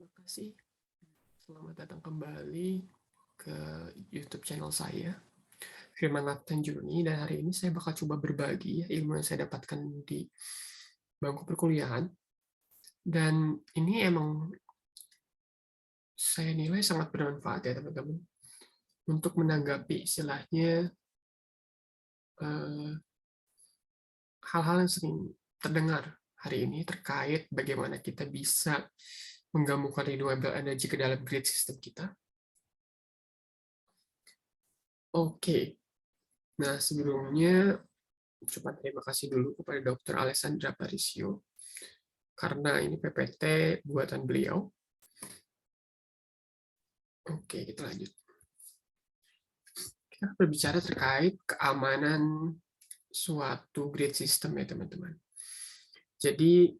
Terima kasih. Selamat datang kembali ke YouTube channel saya, Firman Tanjuni, dan hari ini saya bakal coba berbagi ilmu yang saya dapatkan di bangku perkuliahan. Dan ini emang saya nilai sangat bermanfaat ya teman-teman, untuk menanggapi istilahnya hal-hal yang sering terdengar hari ini terkait bagaimana kita bisa menggabungkan renewable energy ke dalam grid system kita. Oke, nah sebelumnya coba terima kasih dulu kepada Dr. Alessandra Parisio, karena ini PPT buatan beliau. Oke, kita lanjut. Kita berbicara terkait keamanan suatu grid system ya teman-teman. Jadi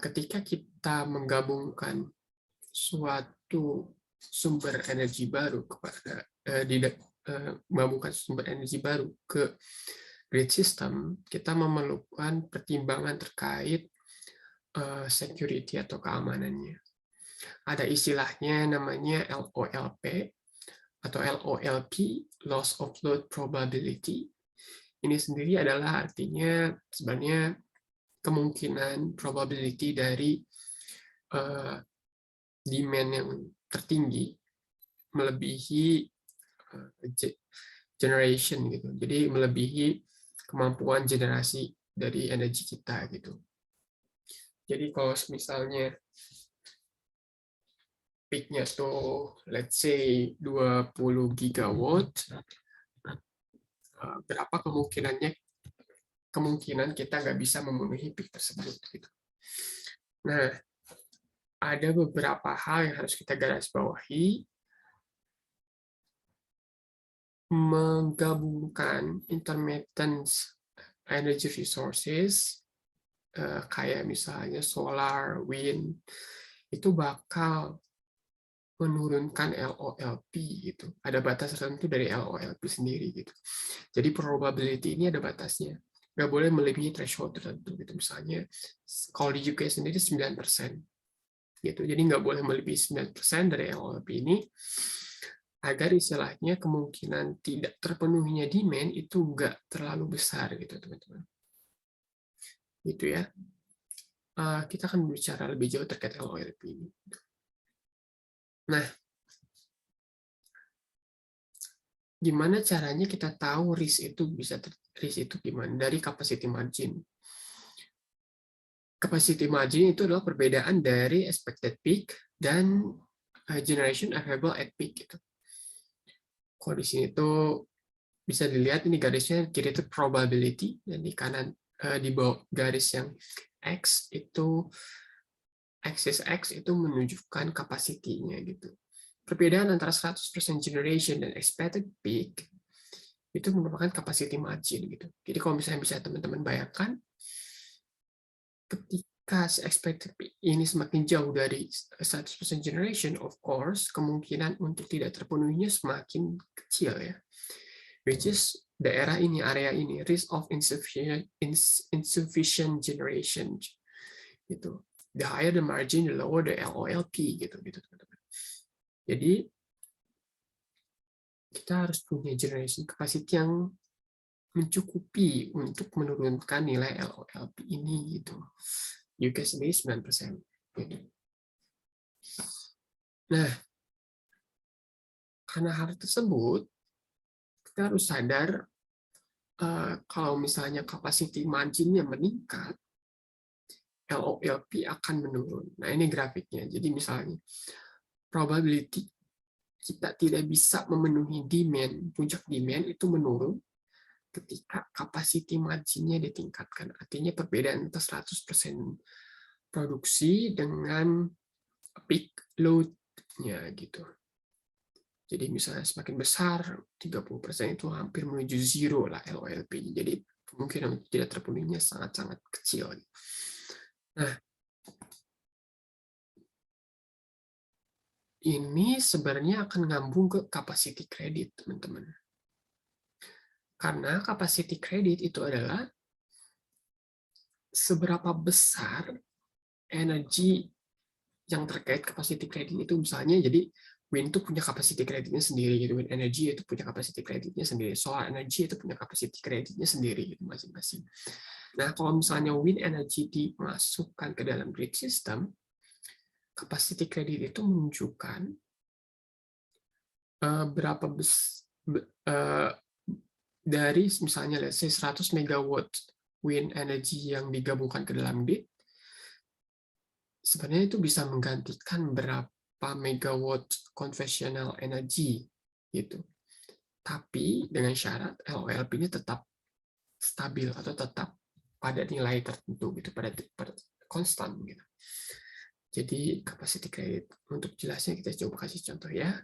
ketika kita menggabungkan suatu sumber energi baru kepada menggabungkan sumber energi baru ke grid system, kita memerlukan pertimbangan terkait security atau keamanannya. Ada istilahnya namanya LOLP atau LOLP, Loss of Load Probability. Ini sendiri adalah artinya sebenarnya kemungkinan probability dari demand yang tertinggi melebihi generation gitu. Jadi melebihi kemampuan generasi dari energi kita gitu. Jadi kalau misalnya peak-nya tuh let's say 20 gigawatt, berapa kemungkinan kita nggak bisa memenuhi peak tersebut gitu. Nah, ada beberapa hal yang harus kita garis bawahi. Menggabungkan intermittent energy resources kayak misalnya solar, wind, itu bakal menurunkan LOLP gitu. Ada batas tertentu dari LOLP sendiri gitu. Jadi probability ini ada batasnya. Nggak boleh melebihi threshold tertentu gitu. Misalnya kalau di UK sendiri 9%. Gitu. Jadi nggak boleh melebihi 9% dari LOLP ini, agar istilahnya kemungkinan tidak terpenuhinya demand itu nggak terlalu besar gitu teman-teman. Gitu ya. Kita akan bicara lebih jauh terkait LOLP ini. Nah, gimana caranya kita tahu risk itu gimana? Dari capacity margin. Capacity margin itu adalah perbedaan dari expected peak dan generation available at peak gitu. Kalau di sini tuh bisa dilihat ini garisnya kiri itu probability dan di kanan di bawah garis yang X itu axis X itu menunjukkan kapasitinya gitu. Perbedaan antara 100% generation dan expected peak itu merupakan capacity margin gitu. Jadi kalau misalnya bisa teman-teman bayangkan ketika expected peak ini semakin jauh dari 100% generation, of course kemungkinan untuk tidak terpenuhinya semakin kecil ya. Which is daerah ini, area ini, risk of insufficient generation gitu. The higher the margin, the lower the LOLP gitu teman-teman. Jadi kita harus punya generation capacity yang mencukupi untuk menurunkan nilai LOLP ini gitu. UK sendiri 9%. Jadi. Nah, karena hal tersebut kita harus sadar kalau misalnya capacity margin-nya meningkat, LOLP akan menurun. Nah, ini grafiknya. Jadi misalnya, probability kita tidak bisa memenuhi demand, puncak demand itu menurun ketika capacity margin-nya ditingkatkan. Artinya perbedaan atas 100% produksi dengan peak load-nya gitu. Jadi misalnya semakin besar, 30% itu hampir menuju zero lah LOLP-nya. Jadi kemungkinan tidak terpenuhinya sangat-sangat kecil. Nah, ini sebenarnya akan ngambung ke capacity credit, teman-teman. Karena capacity credit itu adalah seberapa besar energi yang terkait capacity crediting itu misalnya, jadi wind itu punya capacity creditnya sendiri gitu, wind energy itu punya capacity creditnya sendiri, solar energy itu punya capacity creditnya sendiri gitu masing-masing. Nah, kalau misalnya wind energy dimasukkan ke dalam grid system, capacity credit itu menunjukkan berapa dari misalnya let's say 100 megawatt wind energy yang digabungkan ke dalam grid, sebenarnya itu bisa menggantikan berapa megawatt conventional energy gitu. Tapi dengan syarat LOLP-nya tetap stabil atau tetap pada nilai tertentu gitu, pada konstan gitu. Jadi capacity credit, untuk jelasnya kita coba kasih contoh ya.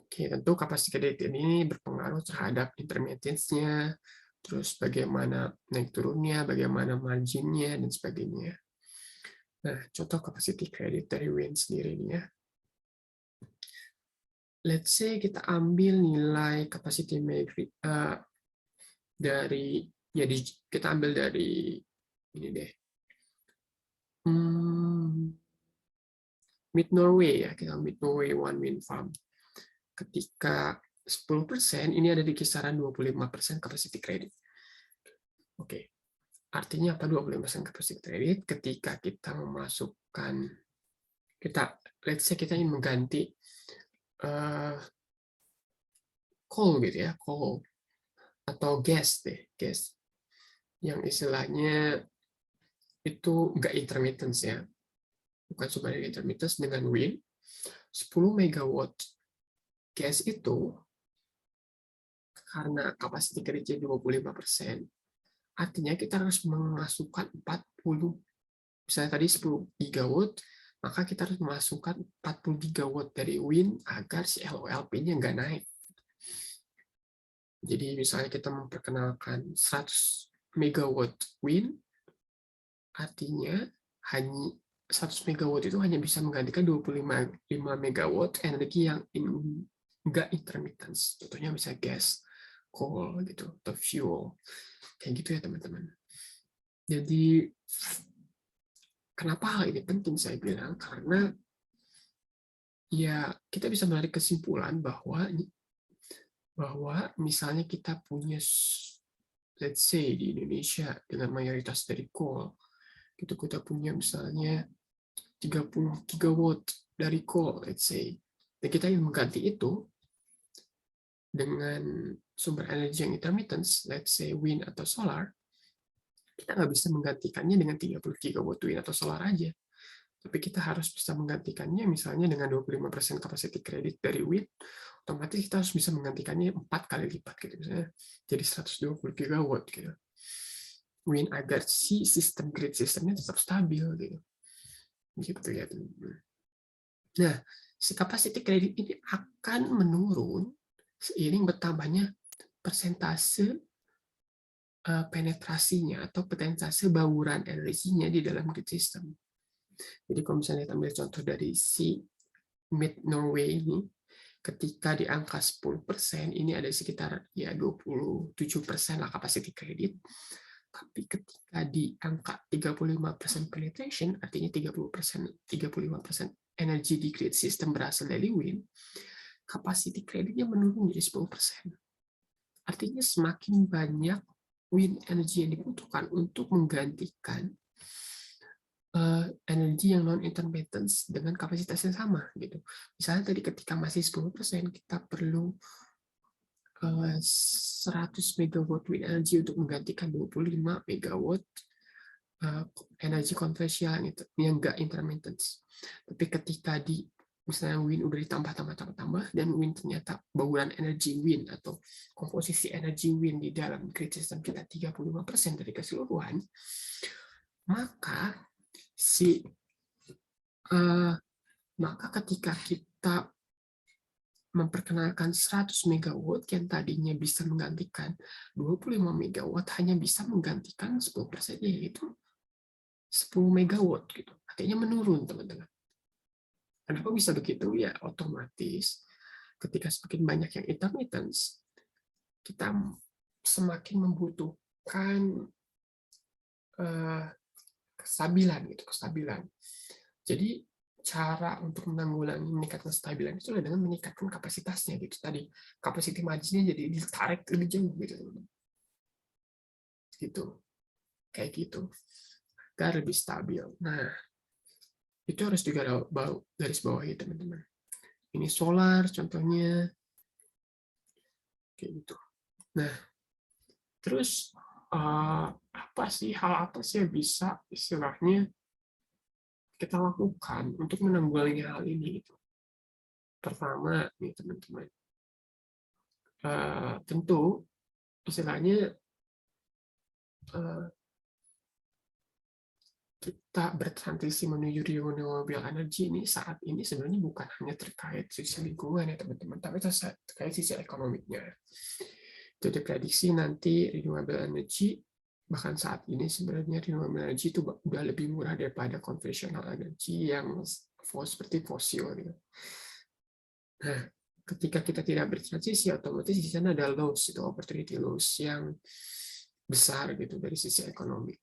Oke, tentu capacity credit ini berpengaruh terhadap intermittence-nya, terus bagaimana naik turunnya, bagaimana margin-nya, dan sebagainya. Nah, contoh capacity credit dari wind sendiri ini ya. Let's say kita ambil nilai capacity dari, ya kita ambil dari ini deh. Mid Norway ya, kita Mid Norway One Wind Farm. Ketika 10%, ini ada di kisaran 25% capacity credit. Oke. Artinya apa 25% capacity credit? Ketika kita memasukkan, let's say kita ingin mengganti coal gitu ya, coal atau gas deh, gas yang istilahnya itu nggak intermittence ya, bukan sumber intermittence, dengan wind 10 megawatt gas itu karena kapasitas kerja 25%, artinya kita harus memasukkan 40, misalnya tadi 10 gigawatt, maka kita harus memasukkan 40 gigawatt dari wind agar si LOLP-nya nggak naik. Jadi misalnya kita memperkenalkan 100 megawatt wind, artinya hanya 100 megawatt itu hanya bisa menggantikan 25 megawatt energi yang enggak intermittence. Contohnya misalnya gas, coal gitu, atau fuel. Kayak gitu ya teman-teman. Jadi kenapa hal ini penting saya bilang? Karena ya kita bisa menarik kesimpulan bahwa misalnya kita punya, let's say di Indonesia dengan mayoritas dari coal, gitu kita punya misalnya 30 gigawatt dari coal, let's say, dan kita ingin mengganti itu dengan sumber energi yang intermittence, let's say wind atau solar, kita nggak bisa menggantikannya dengan 30 gigawatt wind atau solar aja. Tapi kita harus bisa menggantikannya misalnya dengan 25% capacity credit dari wind, otomatis kita harus bisa menggantikannya 4 kali lipat gitu, misalnya jadi 120 gigawatt gitu. Wind agar si sistem grid sistemnya tetap stabil gitu. Gitu ya. Nah, si capacity credit ini akan menurun seiring bertambahnya persentase penetrasinya atau persentase bauran energinya di dalam grid system. Jadi kalau misalnya kita ambil contoh dari si Mid Norway ini, ketika di angka 10%, ini ada sekitar ya 27% lah capacity credit. Tapi ketika di angka 35% penetration, artinya 35% energi di grid system berasal dari wind, capacity creditnya menurun menjadi 10%. Artinya semakin banyak wind energy yang dibutuhkan untuk menggantikan energi yang non-intermittence dengan kapasitas yang sama gitu. Misalnya tadi ketika masih 10%, kita perlu 100 megawatt wind energy untuk menggantikan 25 megawatt energi konvensional yang enggak intermittence. Tapi ketika di misalnya wind udah ditambah dan wind ternyata bauran energi wind atau komposisi energi wind di dalam grid system kita 35% dari keseluruhan, maka maka ketika kita memperkenalkan 100 megawatt yang tadinya bisa menggantikan 25 megawatt hanya bisa menggantikan 10%, yaitu 10 megawatt gitu. Artinya menurun, teman-teman. Kenapa bisa begitu? Ya otomatis ketika semakin banyak yang intermittence, kita semakin membutuhkan kestabilan gitu, kestabilan. Jadi cara untuk menanggulangi meningkatkan kestabilan itu adalah dengan meningkatkan kapasitasnya gitu tadi. Capacity margin-nya jadi ditarik lebih jauh gitu. Gitu. Kayak gitu. Agar lebih stabil. Nah, itu harus garis bawahi teman-teman. Ini solar contohnya kayak gitu. Nah, terus apa sih yang bisa istilahnya kita lakukan untuk menanggulangi hal ini gitu. Pertama nih teman-teman, tentu istilahnya kita bertransisi menuju renewable energy ini saat ini sebenarnya bukan hanya terkait sisi lingkungan ya teman-teman, tapi terkait sisi ekonominya. Itu diprediksi nanti renewable energy bahkan saat ini sebenarnya renewable energy itu udah lebih murah daripada conventional energy yang seperti fosil gitu. Nah, ketika kita tidak bertransisi, otomatis di sana ada loss, itu opportunity loss yang besar gitu dari sisi ekonomi.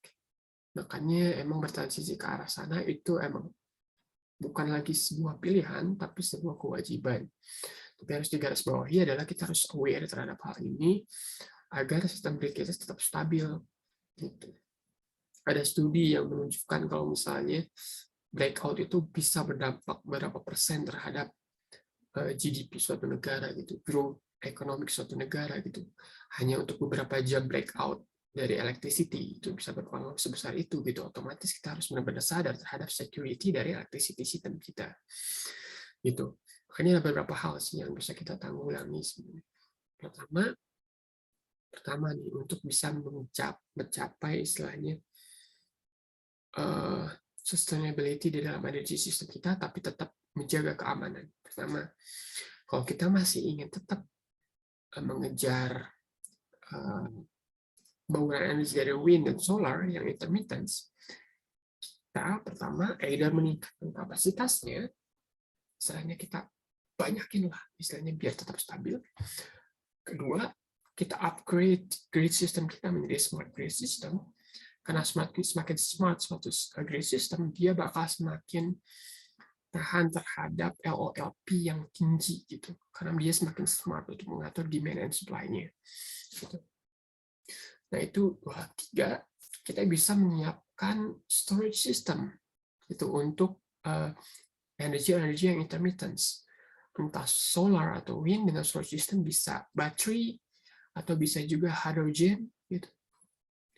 Makanya emang bertransisi ke arah sana itu emang bukan lagi sebuah pilihan, tapi sebuah kewajiban. Tapi harus digarisbawahi adalah kita harus aware terhadap hal ini agar sistem grid kita tetap stabil. Gitu. Ada studi yang menunjukkan kalau misalnya blackout itu bisa berdampak berapa persen terhadap GDP suatu negara gitu, growth ekonomi suatu negara gitu. Hanya untuk beberapa jam blackout dari electricity itu bisa berpengaruh sebesar itu gitu. Otomatis kita harus benar-benar sadar terhadap security dari electricity system kita. Gitu. Makanya ada beberapa hal sih yang bisa kita tanggulangi sebenarnya. Pertama nih untuk bisa mencapai istilahnya sustainability di dalam energy system kita tapi tetap menjaga keamanan. Pertama, kalau kita masih ingin tetap mengejar bauran energi dari wind dan solar yang intermittent, kita pertama either meningkatkan kapasitasnya, istilahnya kita banyakin lah, istilahnya biar tetap stabil. Kedua, kita upgrade grid system kita menjadi smart grid system, karena semakin smart suatu grid system, dia bakal semakin tahan terhadap LOLP yang tinggi gitu, karena dia semakin smart untuk mengatur demand and supply-nya. Gitu. Nah itu tiga, kita bisa menyiapkan storage system itu untuk energi-energi yang intermittent, entah solar atau wind dengan storage system, bisa battery atau bisa juga hydrogen gitu.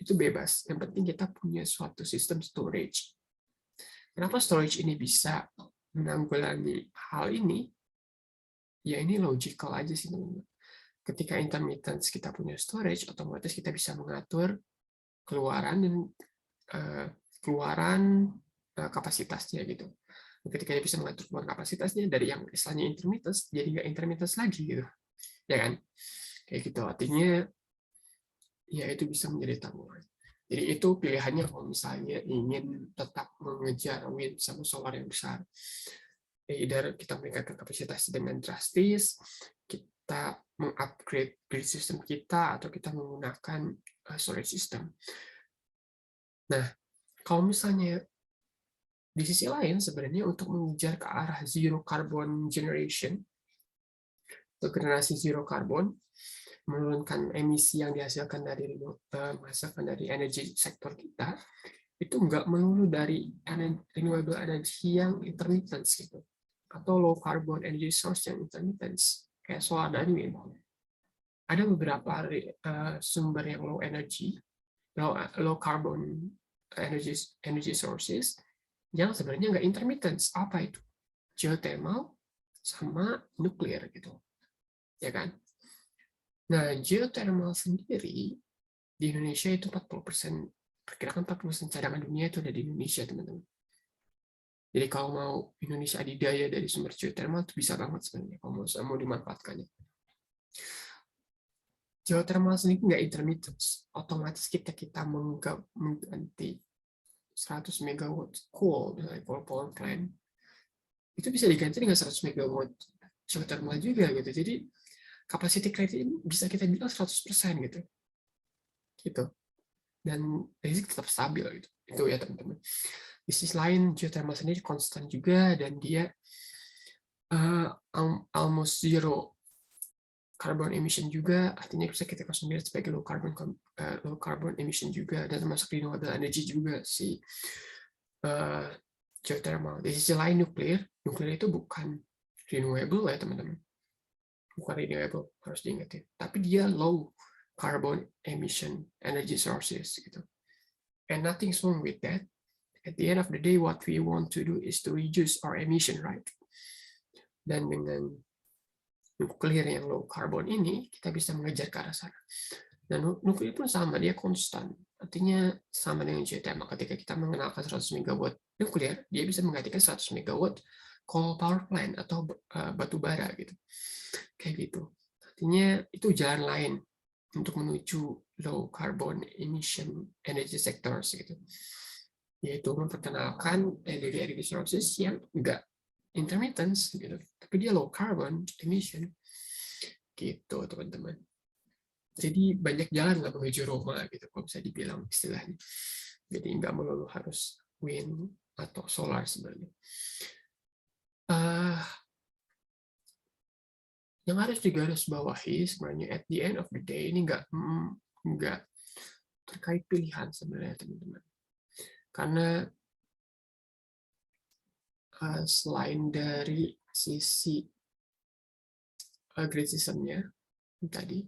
Itu bebas. Yang penting kita punya suatu sistem storage. Kenapa storage ini bisa menanggulangi hal ini? Ya ini logical aja sih teman-teman. Ketika intermittent kita punya storage, otomatis kita bisa mengatur keluaran dan kapasitasnya gitu. Ketika dia bisa mengatur keluaran kapasitasnya dari yang istilahnya intermittent jadi nggak intermittent lagi gitu, ya kan? Kayak gitu. Artinya ya itu bisa menjadi tanggungan. Jadi itu pilihannya kalau misalnya ingin tetap mengejar wind sama solar yang besar. Either kita meningkatkan kapasitas dengan drastis, kita mengupgrade grid system kita, atau kita menggunakan storage system. Nah, kalau misalnya di sisi lain sebenarnya untuk mengejar ke arah zero carbon generation atau generasi zero carbon, menurunkan emisi yang dihasilkan dari energi sektor kita, itu nggak melulu dari renewable energy yang intermittent gitu, atau low carbon energy source yang intermittent kayak solar dan wind. Ada beberapa sumber yang low energy, low carbon energy sources yang sebenarnya nggak intermittent. Apa itu? Geothermal sama nuklir gitu, ya kan? Nah, geothermal sendiri di Indonesia itu 40%, perkirakan 40% cadangan dunia itu ada di Indonesia, teman-teman. Jadi kalau mau Indonesia adidaya dari sumber geothermal itu bisa banget sebenarnya kalau mau dimanfaatkannya. Geothermal sendiri nggak intermittent, otomatis kita mengganti 100 megawatt coal dengan coal power plant, itu bisa diganti dengan 100 megawatt geothermal juga gitu. Jadi capacity rate ini bisa kita bilang 100% gitu. Gitu. dan listrik tetap stabil gitu. Itu ya teman-teman. Di sisi lain geothermal sendiri konstan juga dan dia almost zero carbon emission juga, artinya bisa kita konsider sebagai low carbon emission juga, dan termasuk renewable energy juga si geothermal. Di sisi lain nuklir itu bukan renewable ya teman-teman, bukan renewable, harus diingetin, tapi dia low carbon emission energy sources gitu. And nothing's wrong with that. At the end of the day, what we want to do is to reduce our emission, right? Dan dengan nuklir yang low carbon ini, kita bisa mengejar ke arah sana. Dan nuklir pun sama, dia konstan. Artinya sama dengan geothermal. Ketika kita mengenalkan 100 MW nuklir, dia bisa menggantikan 100 MW coal power plant atau batu bara gitu. Kayak gitu. Artinya itu jalan lain untuk menuju low carbon emission energy sectors gitu. Yaitu memperkenalkan energy sources yang enggak intermittence gitu, tapi dia low carbon emission gitu teman-teman. Jadi banyak jalan lah menuju Roma gitu, kalau bisa dibilang istilahnya. Jadi nggak melulu harus wind atau solar sebenarnya. Yang harus digarisbawahi sebenarnya at the end of the day ini nggak terkait pilihan sebenarnya teman-teman. Karena selain dari sisi grid system-nya tadi,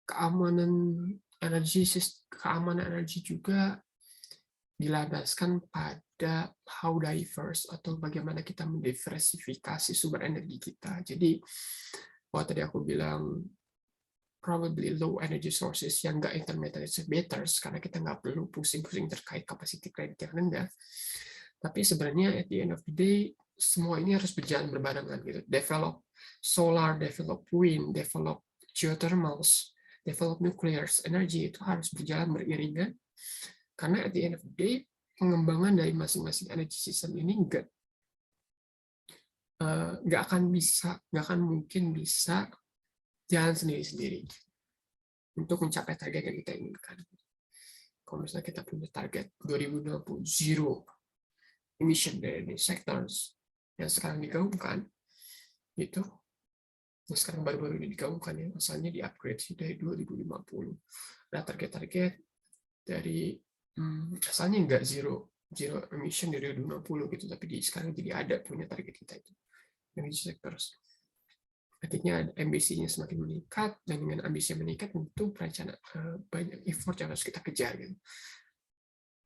keamanan energi juga dilandaskan pada how diverse atau bagaimana kita mendiversifikasi sumber energi kita. Jadi, kalau tadi aku bilang probably low energy sources yang nggak intermittent is better, karena kita nggak perlu pusing-pusing terkait capacity kredit yang rendah. Tapi sebenarnya at the end of the day, semua ini harus berjalan berbarengan gitu. Develop solar, develop wind, develop geothermals, develop nuclear energy itu harus berjalan beriringan. Karena at the end of the day, pengembangan dari masing-masing energy system ini nggak akan mungkin bisa jalan sendiri-sendiri untuk mencapai target yang kita inginkan. Kalau misalnya kita punya target 2020 zero emission dari sectors yang sekarang digaungkan, itu yang sekarang baru-baru ini digaungkan ya, asalnya di-upgrade sih dari 2050. Nah, target-target dari asalnya nggak zero emission dari 2050 gitu, tapi sekarang jadi ada punya target kita itu energy sectors. Artinya ambisinya semakin meningkat, dan dengan ambisi yang meningkat tentu perencanaan banyak effort yang harus kita kejar gitu.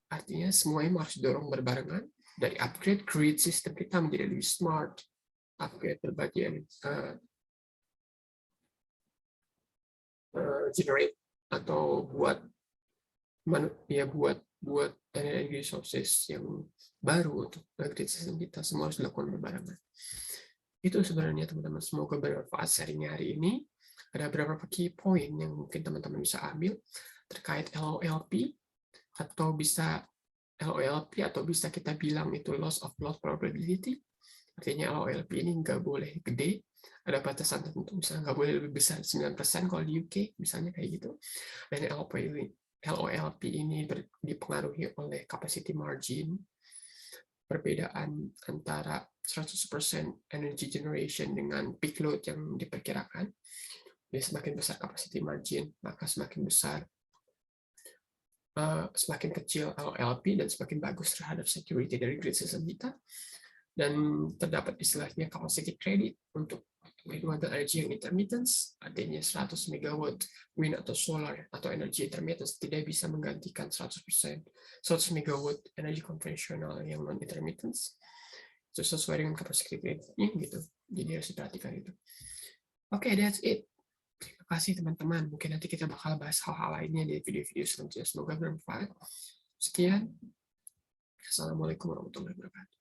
Artinya semuanya harus didorong berbarengan, dari upgrade grid system kita menjadi lebih smart, upgrade berbagai generate atau buat energy sources yang baru untuk grid system kita, semua harus dilakukan berbarengan. Itu sebenarnya teman-teman, semoga bermanfaat sharing hari ini. Ada beberapa key point yang mungkin teman-teman bisa ambil terkait LOLP, atau bisa kita bilang itu loss of load probability. Artinya LOLP ini nggak boleh gede, ada batasan tertentu, misalnya nggak boleh lebih besar 9% kalau di UK, misalnya kayak gitu. Dan LOLP ini dipengaruhi oleh capacity margin, perbedaan antara 100% energy generation dengan peak load yang diperkirakan. Jadi semakin besar capacity margin, maka semakin kecil LLP dan semakin bagus terhadap security dari grid system kita. Dan terdapat istilahnya capacity credit untuk renewable energy yang intermittence, artinya 100 MW wind atau solar atau energy intermittence tidak bisa menggantikan 100% 100 MW energi konvensional yang non intermittence. Itu sesuai dengan capacity creditnya gitu. Jadi harus diperhatikan itu. Oke, that's it. Terima kasih teman-teman. Mungkin nanti kita bakal bahas hal-hal lainnya di video-video selanjutnya. Semoga bermanfaat. Sekian. Assalamualaikum warahmatullahi wabarakatuh.